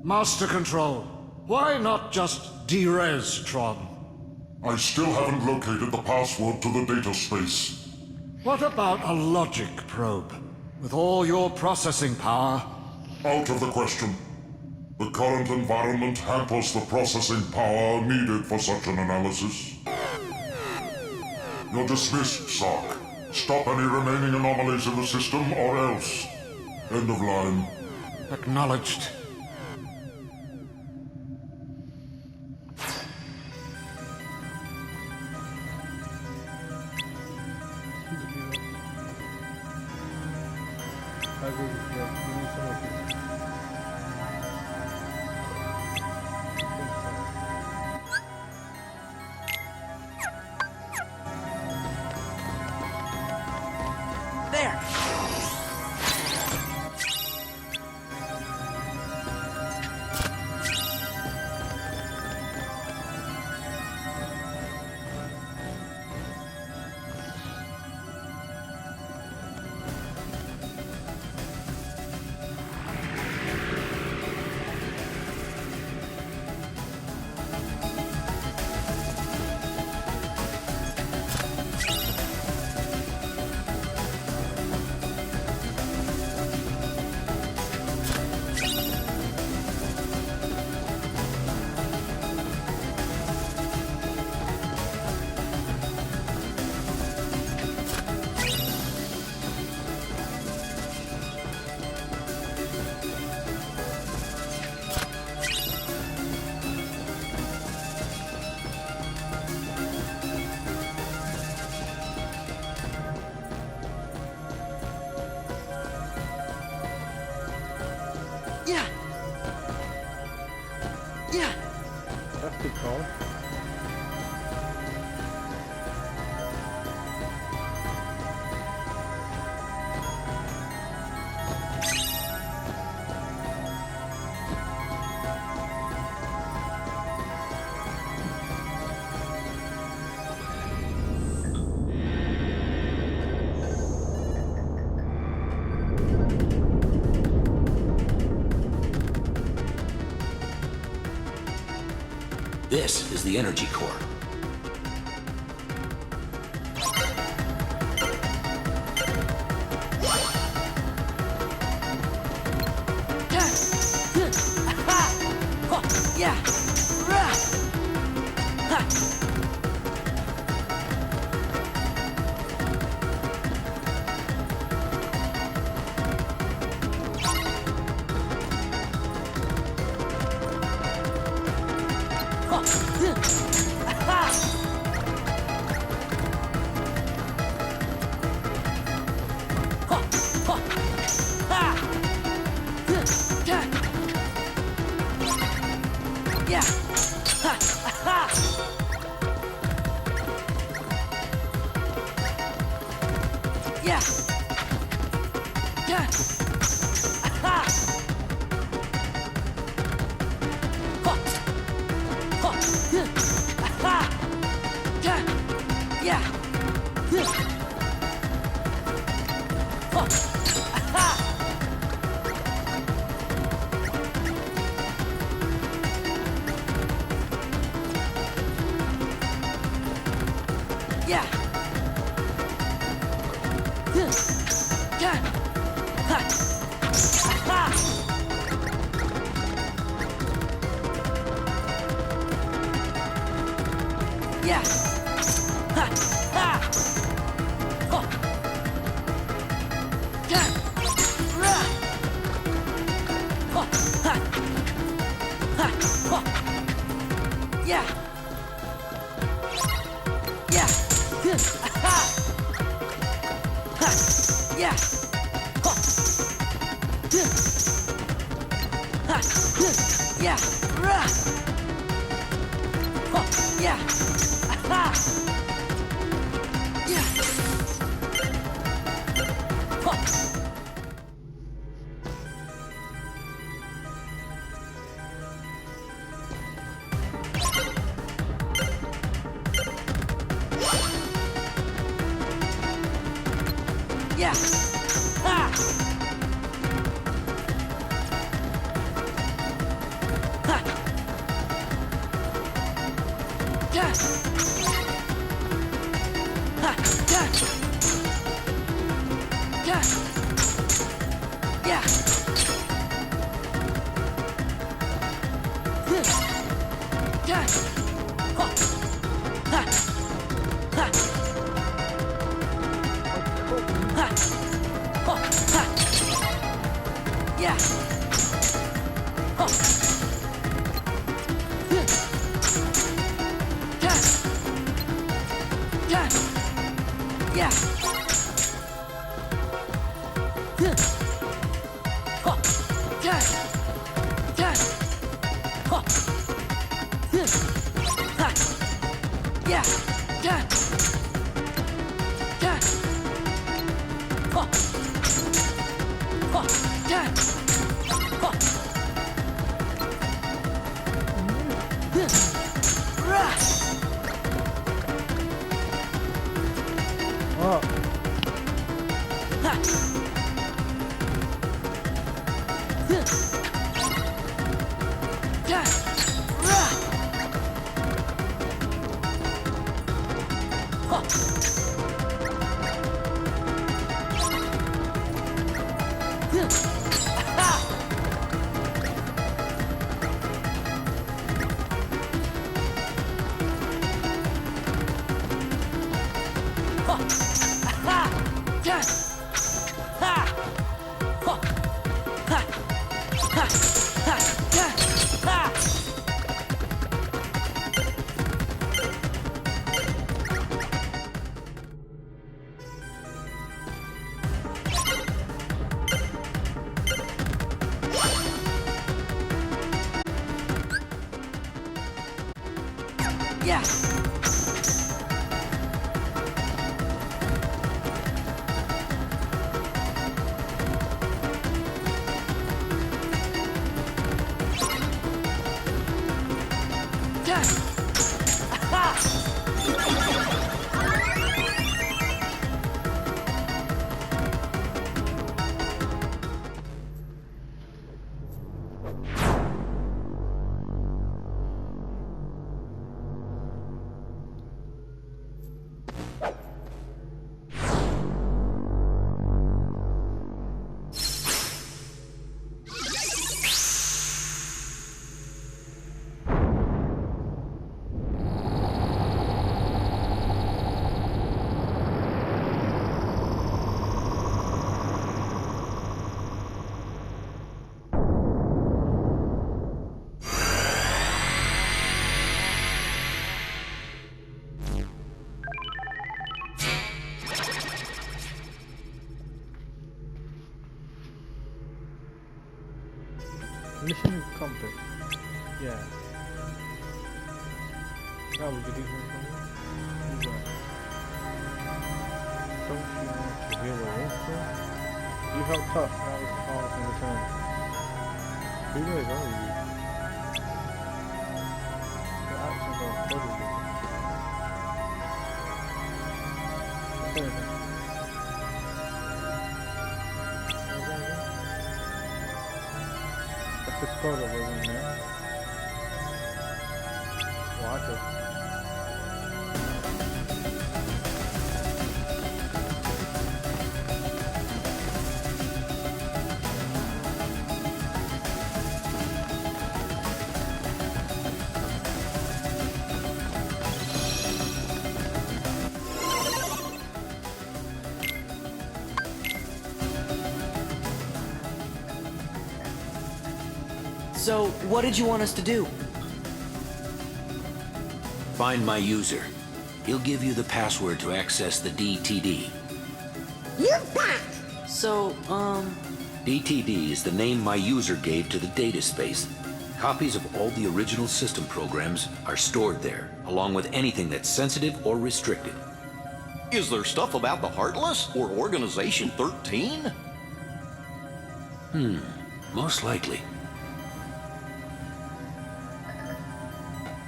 Master Control, why not just de-res Tron? I still haven't located the password to the data space. What about a logic probe? With all your processing power? Out of the question. The current environment hampers the processing power needed for such an analysis. You're dismissed, Sark. Stop any remaining anomalies in the system, or else. End of line. Acknowledged. There! Yeah! Yeah! Practical. This is the energy core. Yeah! Ha! Ha! Yeah! Ha! Yeah! Yeah! Yeah! Yeah! Ha! Ha! Ha! Ha! Ha! Ha! Yeah! Ha! Yeah! Yeah! Yeah! Yeah! Yeah! Ha! Yeah! Yeah! Ha! Yeah! Ha! Yeah! Yeah! Yeah! Ha! Ha! Yeah! Ha! Yeah! Rah! Oh, Ha! Yeah! Yeah! Rah! Ha! Yeah! Ha! Ha! Ha! Yeah! Ha! Ha! Ha! Ha! Ha! Yeah! Ha! Yeah! Yeah! Ha! mission accomplished. Yeah. Oh, we could do something. Do that. Don't you want to hear the answer? You helped us, now it's ours in return. Who knows, are you? Your actions are positive. Okay. That's the scroll that was in there. Water. So, what did you want us to do? Find my user. He'll give you the password to access the DTD. So, DTD is the name my user gave to the data space. Copies of all the original system programs are stored there, along with anything that's sensitive or restricted. Is there stuff about the Heartless or Organization 13? Most likely.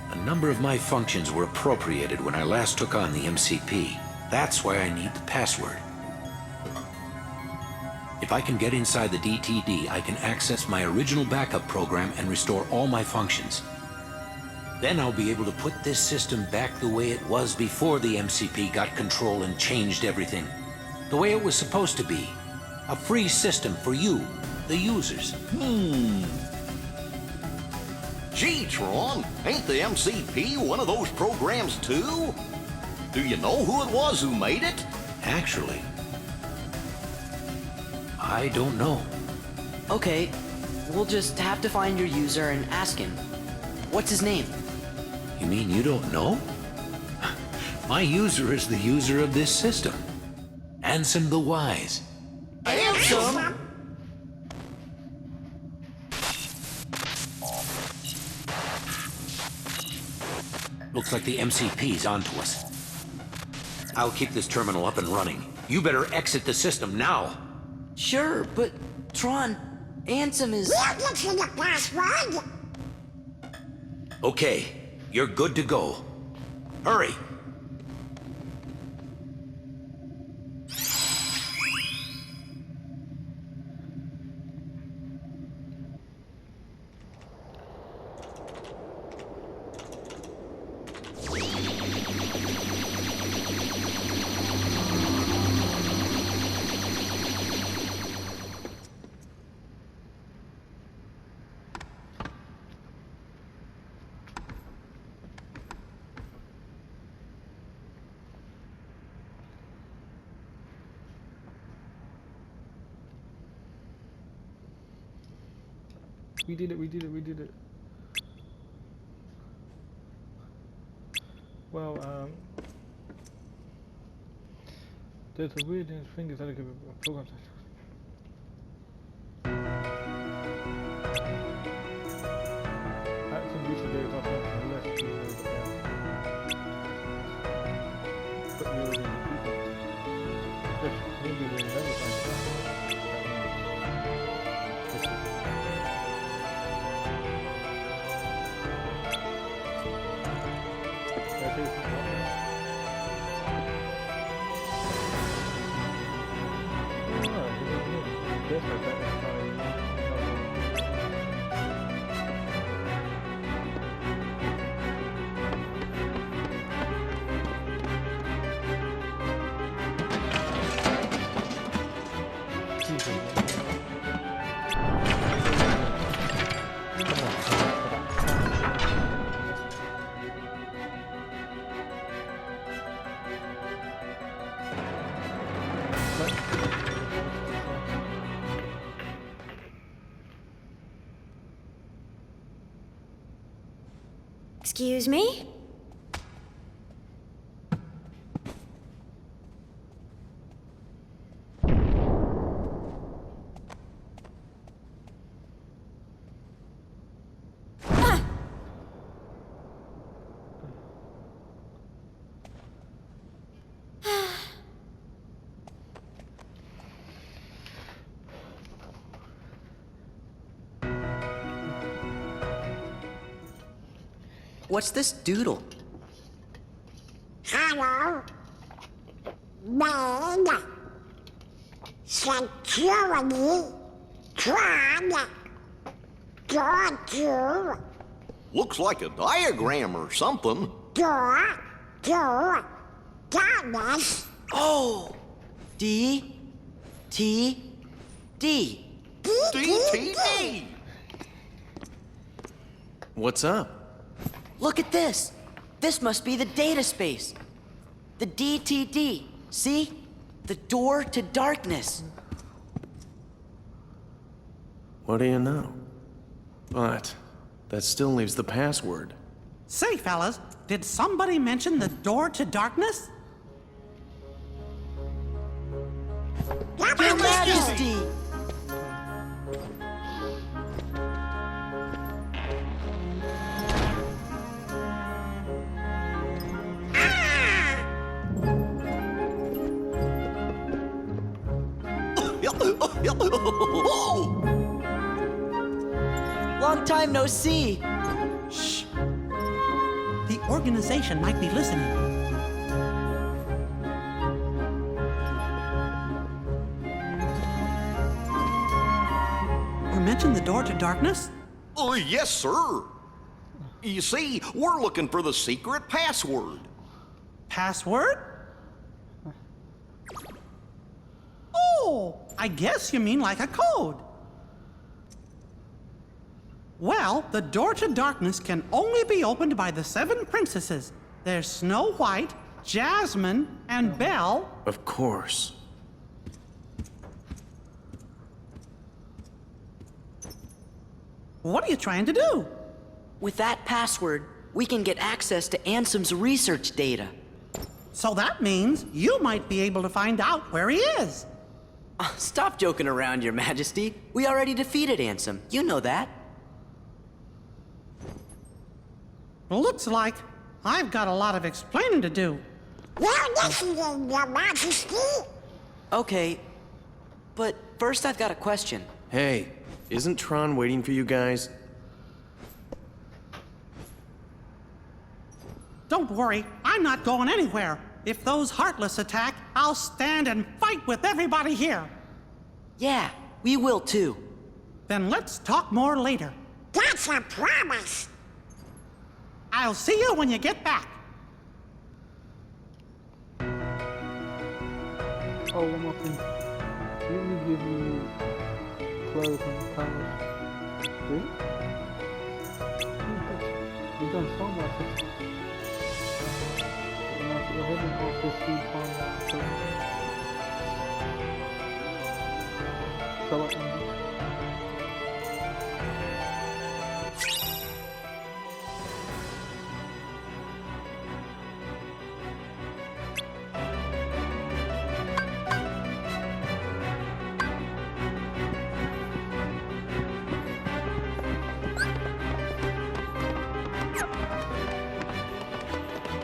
A number of my functions were appropriated when I last took on the MCP. That's why I need the password. If I can get inside the DTD, I can access my original backup program and restore all my functions. Then I'll be able to put this system back the way it was before the MCP got control and changed everything. The way it was supposed to be. A free system for you, the users. Gee, Tron, ain't the MCP one of those programs too? Do you know who it was who made it? Actually, I don't know. Okay, we'll just have to find your user and ask him. What's his name? You mean you don't know? My user is the user of this system. Ansem the Wise. Ansem? Looks like the MCP's onto us. I'll keep this terminal up and running. You better exit the system now. Sure, but Tron, Ansem is... Okay, you're good to go. Hurry. We did it, we did it, we did it. Well, there's a weird thing that I give a program. Acting user data are functioning less user data. But you already repeated. Yes, maybe we'll never find out. This is it. That is yes, I bet that's how Excuse me? What's this doodle? Hello. Bad. Security. Tron. Door. Looks like a diagram or something. Door. Darkness. Oh! D. T. D. DTD! What's up? Look at this. This must be the data space. The DTD. See? The door to darkness. What do you know? But that still leaves the password. Say, fellas, did somebody mention the door to darkness? Your Majesty! Long time no see. Shh. The organization might be listening. mention the door to darkness? Oh, yes, sir. You see, we're looking for the secret password. Password? Oh, I guess you mean like a code. Well, the door to darkness can only be opened by the 7 princesses. There's Snow White, Jasmine, and Belle. Of course. What are you trying to do? With that password, we can get access to Ansem's research data. So that means you might be able to find out where he is. Stop joking around, Your Majesty. We already defeated Ansem. You know that. Looks like I've got a lot of explaining to do. Well, listening, Your Majesty. Okay, but first I've got a question. Hey, isn't Tron waiting for you guys? Don't worry, I'm not going anywhere. If those Heartless attack, I'll stand and fight with everybody here. Yeah, we will too. Then let's talk more later. That's a promise. I'll see you when you get back. Oh, one more thing. Didn't we give you clothes and college? Really? You've done so much. Go ahead and off this food farm. Sell it and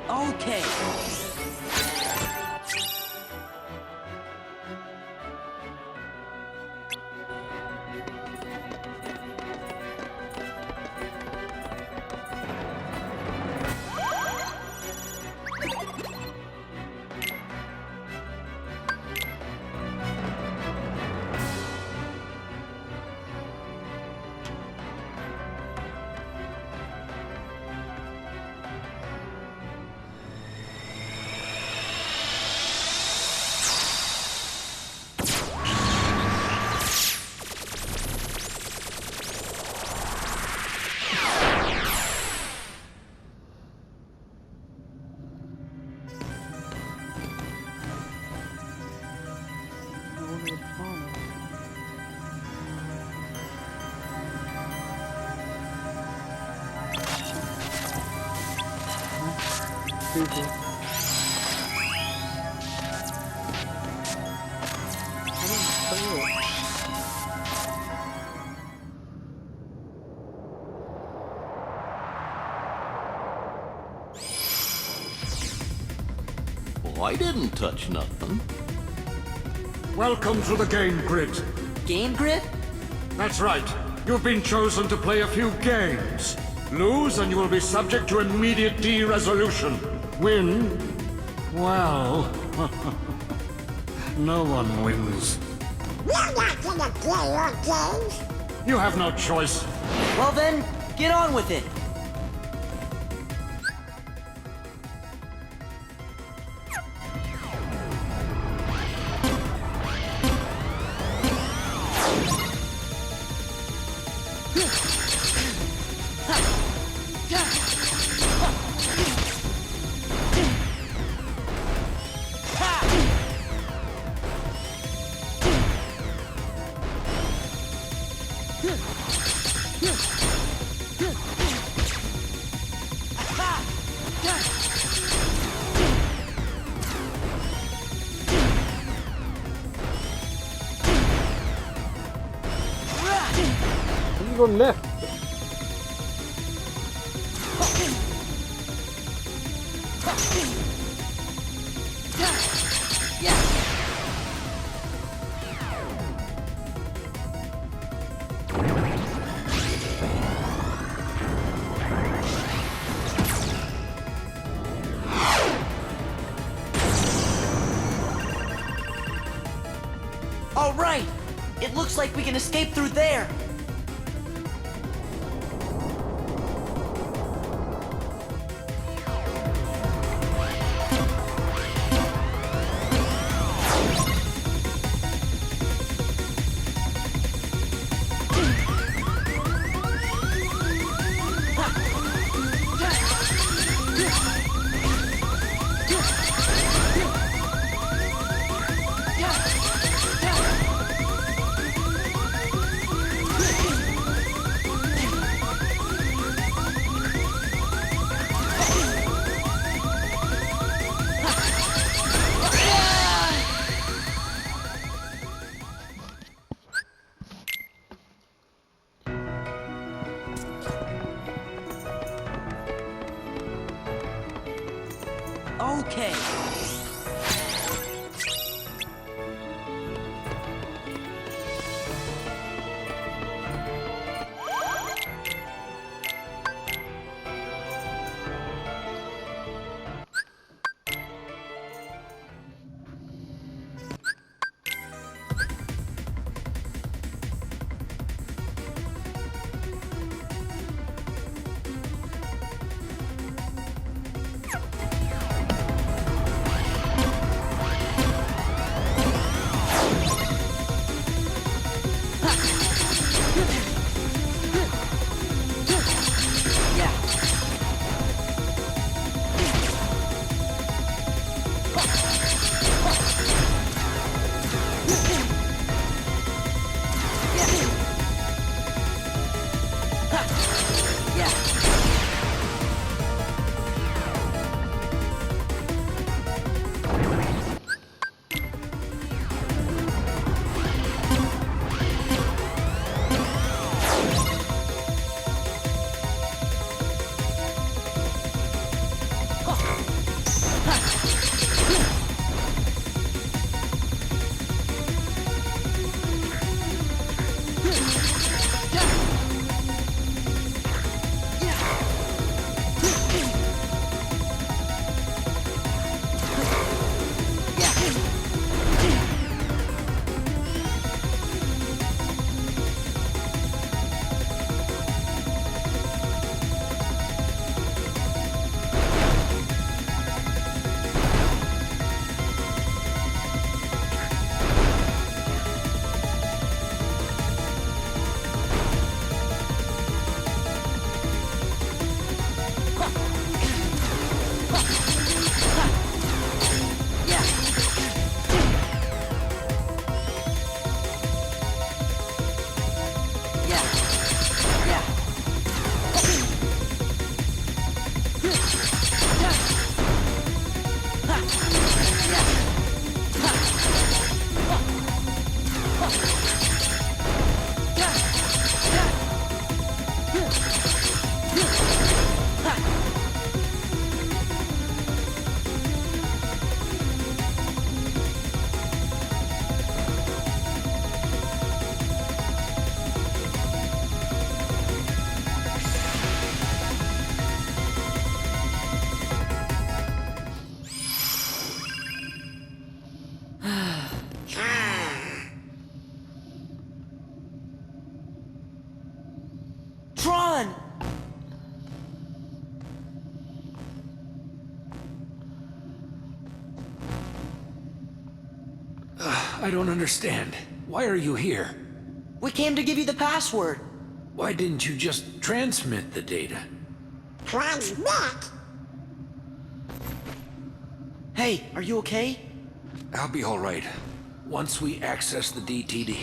Okay. Well, I didn't touch nothing. Welcome to the game grid. Game grid? That's right. You've been chosen to play a few games. Lose and you will be subject to immediate de-resolution. Win? Well... no one wins. We're not gonna play your games. You have no choice. Well then, get on with it. you go left. All right. It looks like we can escape through there. Okay. Tron! I don't understand. Why are you here? We came to give you the password. Why didn't you just transmit the data? Transmit? Hey, are you okay? I'll be all right once we access the DTD.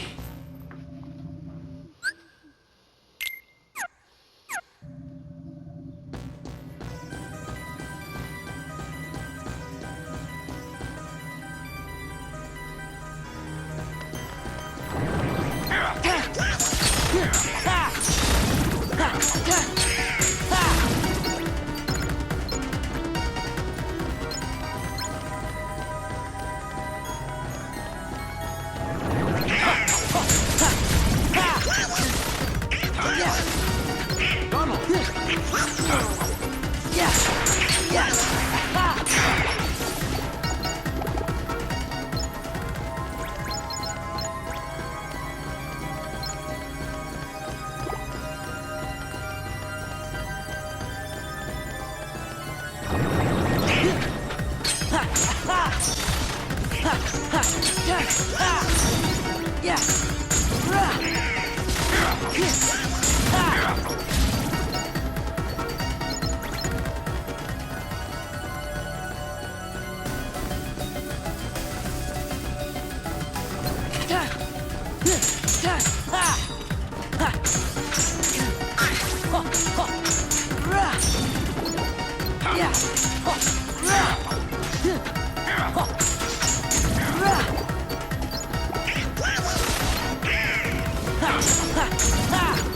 Ha!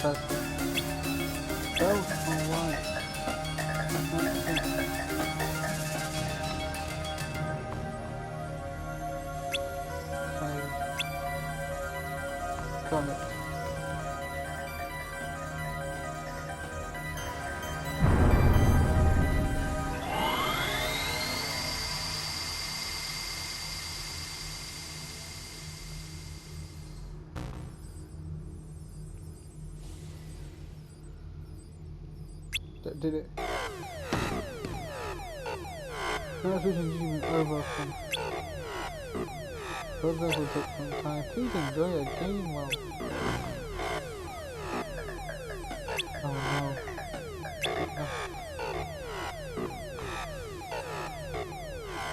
that's stealth online. Got it. That did it. Now switching using over from progress will take some time. Please enjoy your game well. Oh no.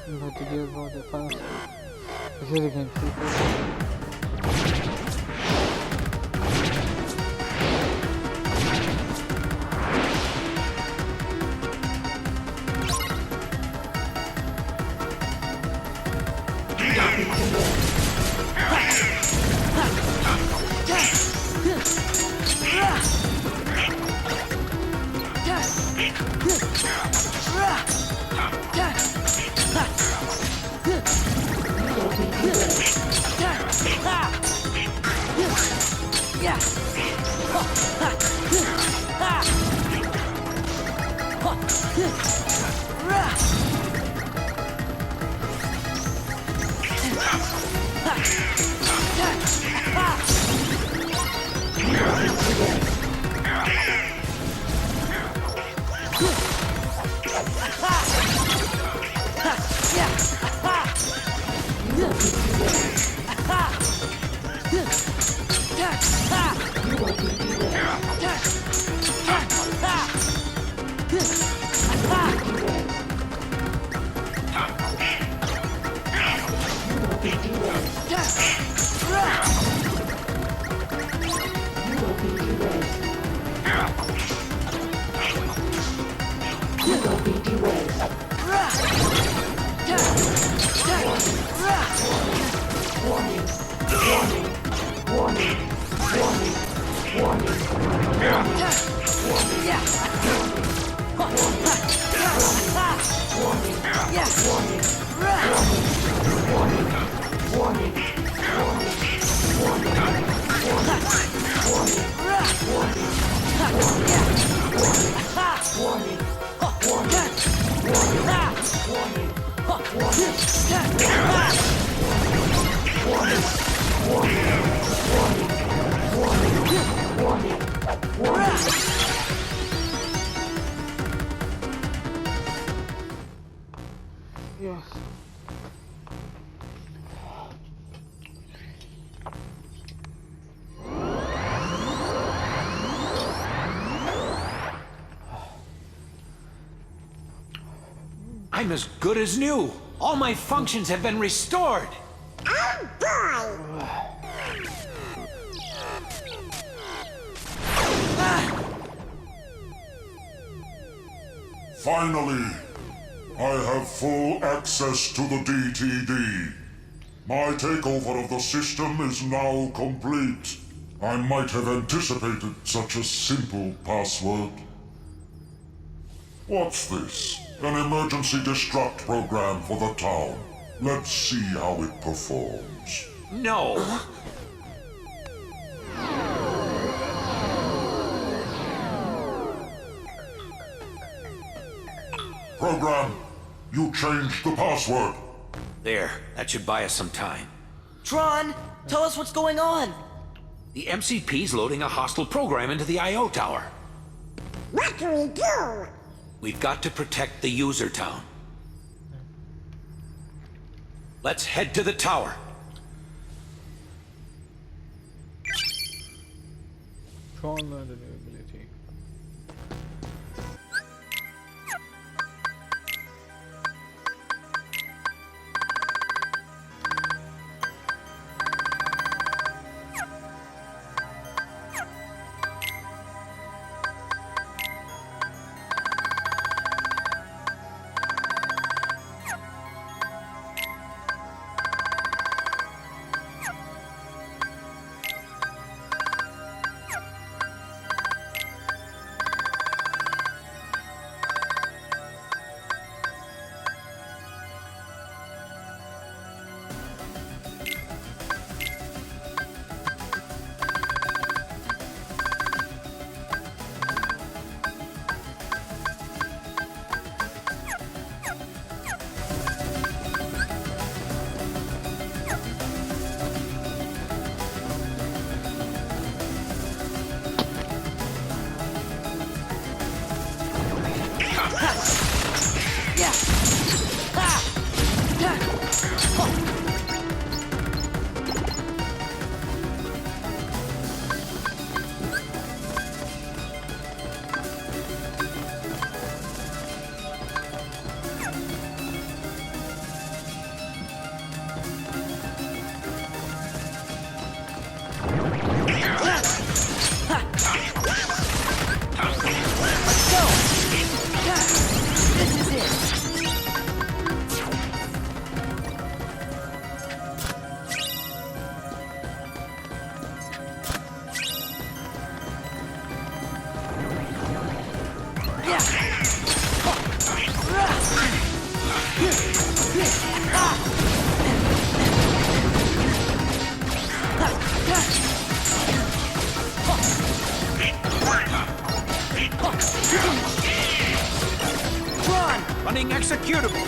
You have to give all the fast. This is a game too. Yes. I'm as good as new. All my functions have been restored. Oh boy! Finally, I have full access to the DTD. My takeover of the system is now complete. I might have anticipated such a simple password. What's this? An emergency destruct program for the town. Let's see how it performs. No. Program, you changed the password. There, that should buy us some time. Tron, tell us what's going on. The MCP's loading a hostile program into the I.O. tower. What do we do? We've got to protect the user town. Let's head to the tower. Tron learned a new ability. Run! Running executable.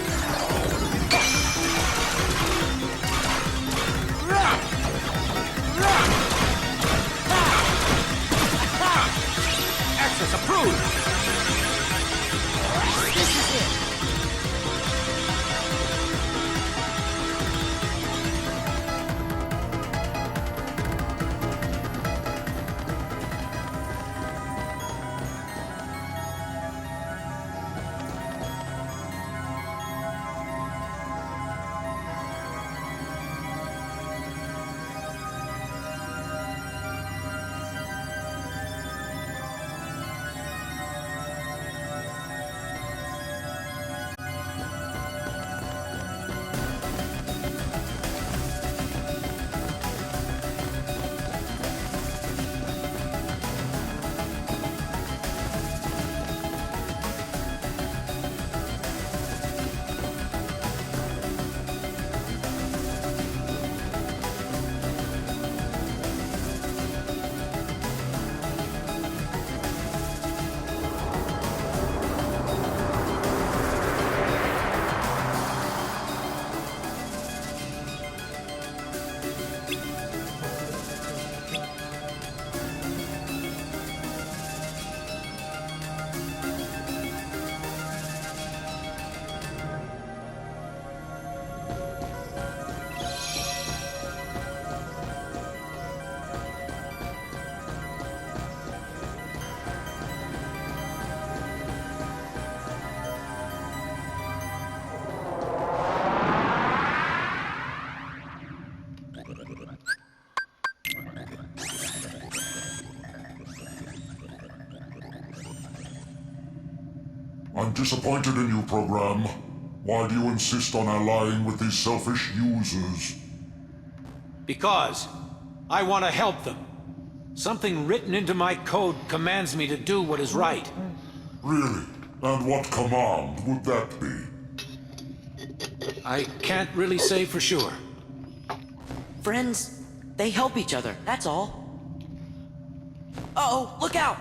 Access approved. This is it. I'm disappointed in you, program. Why do you insist on allying with these selfish users? Because I want to help them. Something written into my code commands me to do what is right. Really? And what command would that be? I can't really say for sure. Friends, they help each other, that's all. Uh-oh, look out!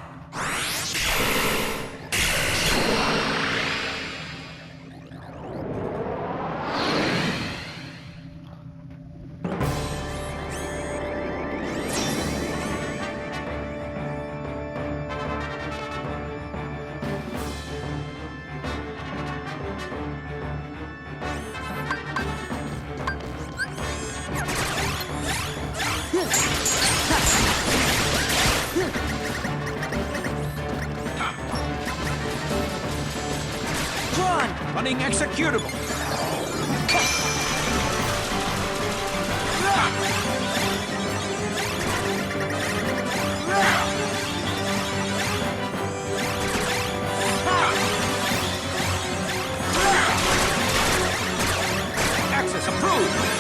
Running executable. Access approved.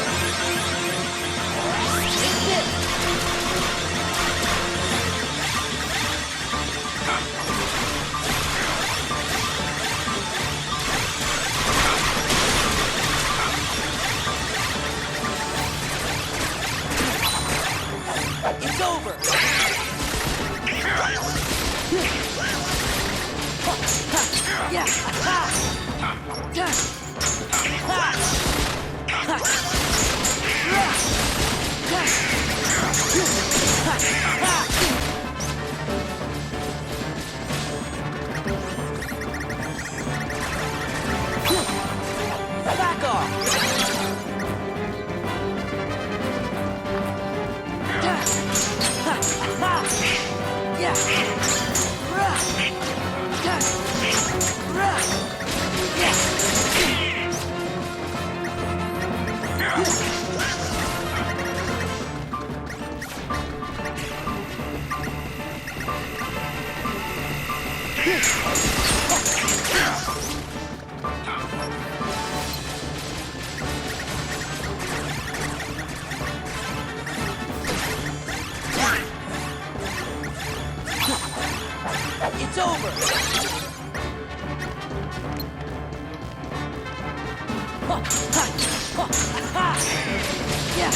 It's over! Back off! It's over! Yeah!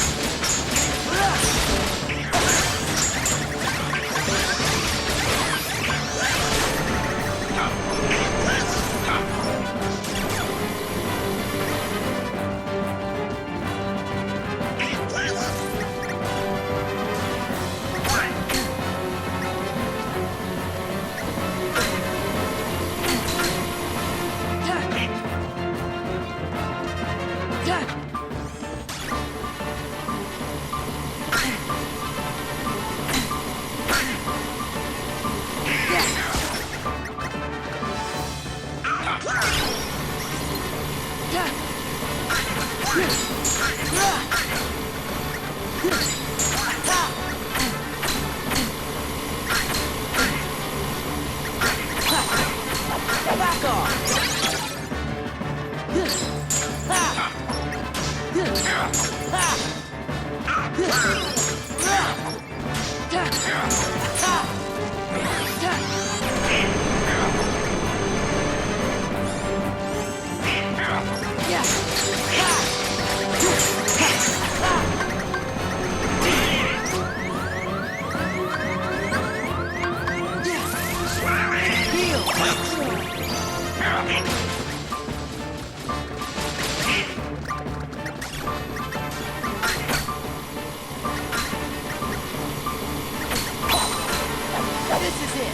This is it.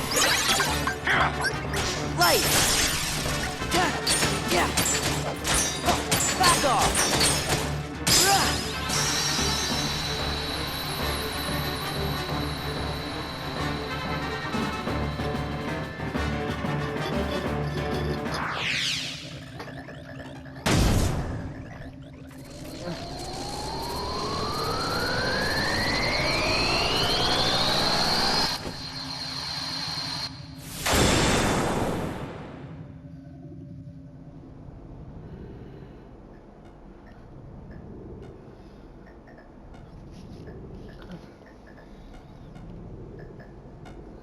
Right. Yeah. Back off.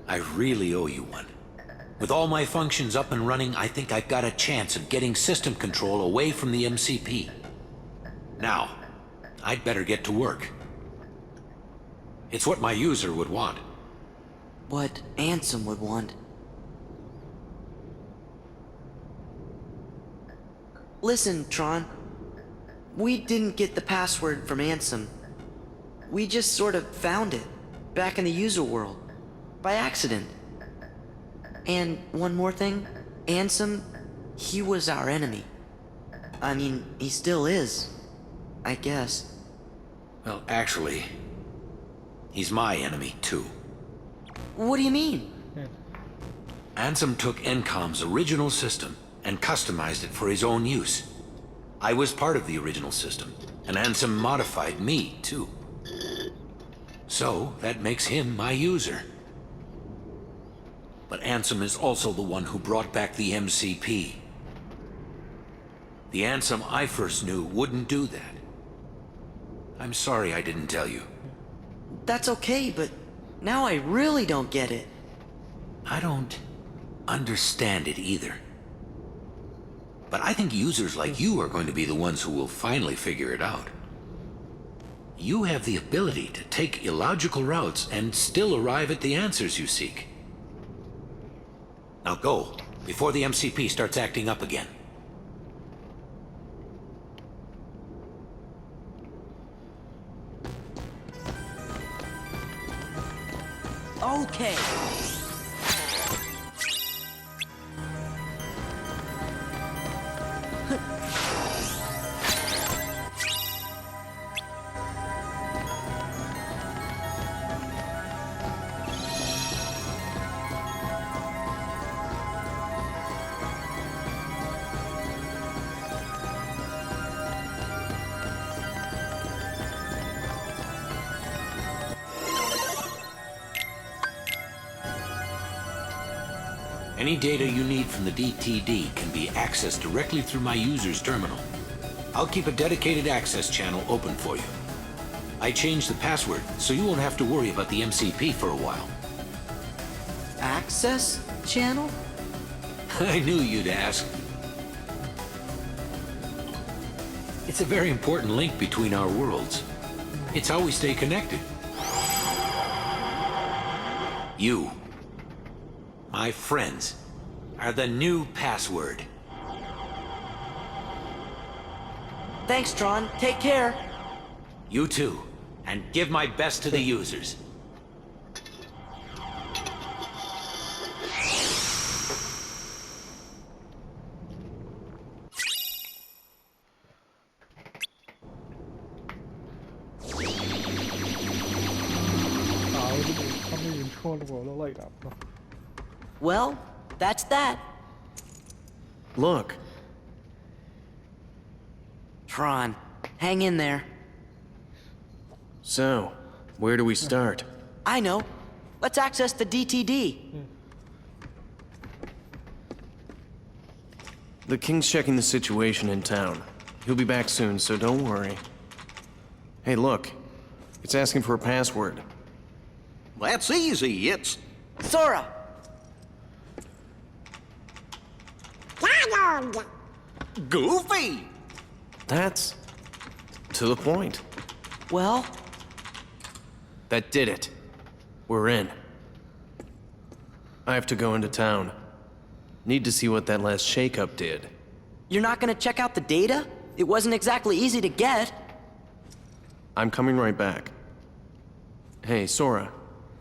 I really owe you one. With all my functions up and running, I think I've got a chance of getting system control away from the MCP. Now, I'd better get to work. It's what my user would want. What Ansem would want. Listen, Tron. We didn't get the password from Ansem. We just sort of found it, back in the user world. By accident. And one more thing, Ansem, he was our enemy. I mean, he still is, I guess. Well, actually, he's my enemy, too. What do you mean? Ansem took Encom's original system and customized it for his own use. I was part of the original system, and Ansem modified me, too. So, that makes him my user. But Ansem is also the one who brought back the MCP. The Ansem I first knew wouldn't do that. I'm sorry I didn't tell you. That's okay, but now I really don't get it. I don't understand it either. But I think users like you are going to be the ones who will finally figure it out. You have the ability to take illogical routes and still arrive at the answers you seek. Now go, before the MCP starts acting up again. Okay. Any data you need from the DTD can be accessed directly through my user's terminal. I'll keep a dedicated access channel open for you. I changed the password, so you won't have to worry about the MCP for a while. Access channel? I knew you'd ask. It's a very important link between our worlds. It's how we stay connected. You, my friends, are the new password. Thanks, Tron. Take care. You too, and give my best to the users. Well, that's that. Look, Tron, hang in there. so, where do we start? I know. Let's access the DTD. The King's checking the situation in town. He'll be back soon, so don't worry. Hey, look. It's asking for a password. That's easy. It's Sora! Donald! Goofy. That's to the point. Well, That did it. We're in. I have to go into town. Need to see what that last shakeup did. you're not gonna check out the data? It wasn't exactly easy to get. I'm coming right back. Hey, Sora.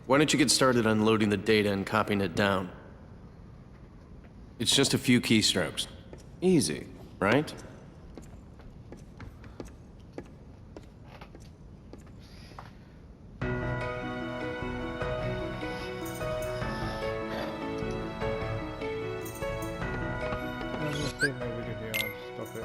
Why don't you get started unloading the data and copying it down? It's just a few keystrokes. Easy, right? I'm gonna save my video here. I'll stop it.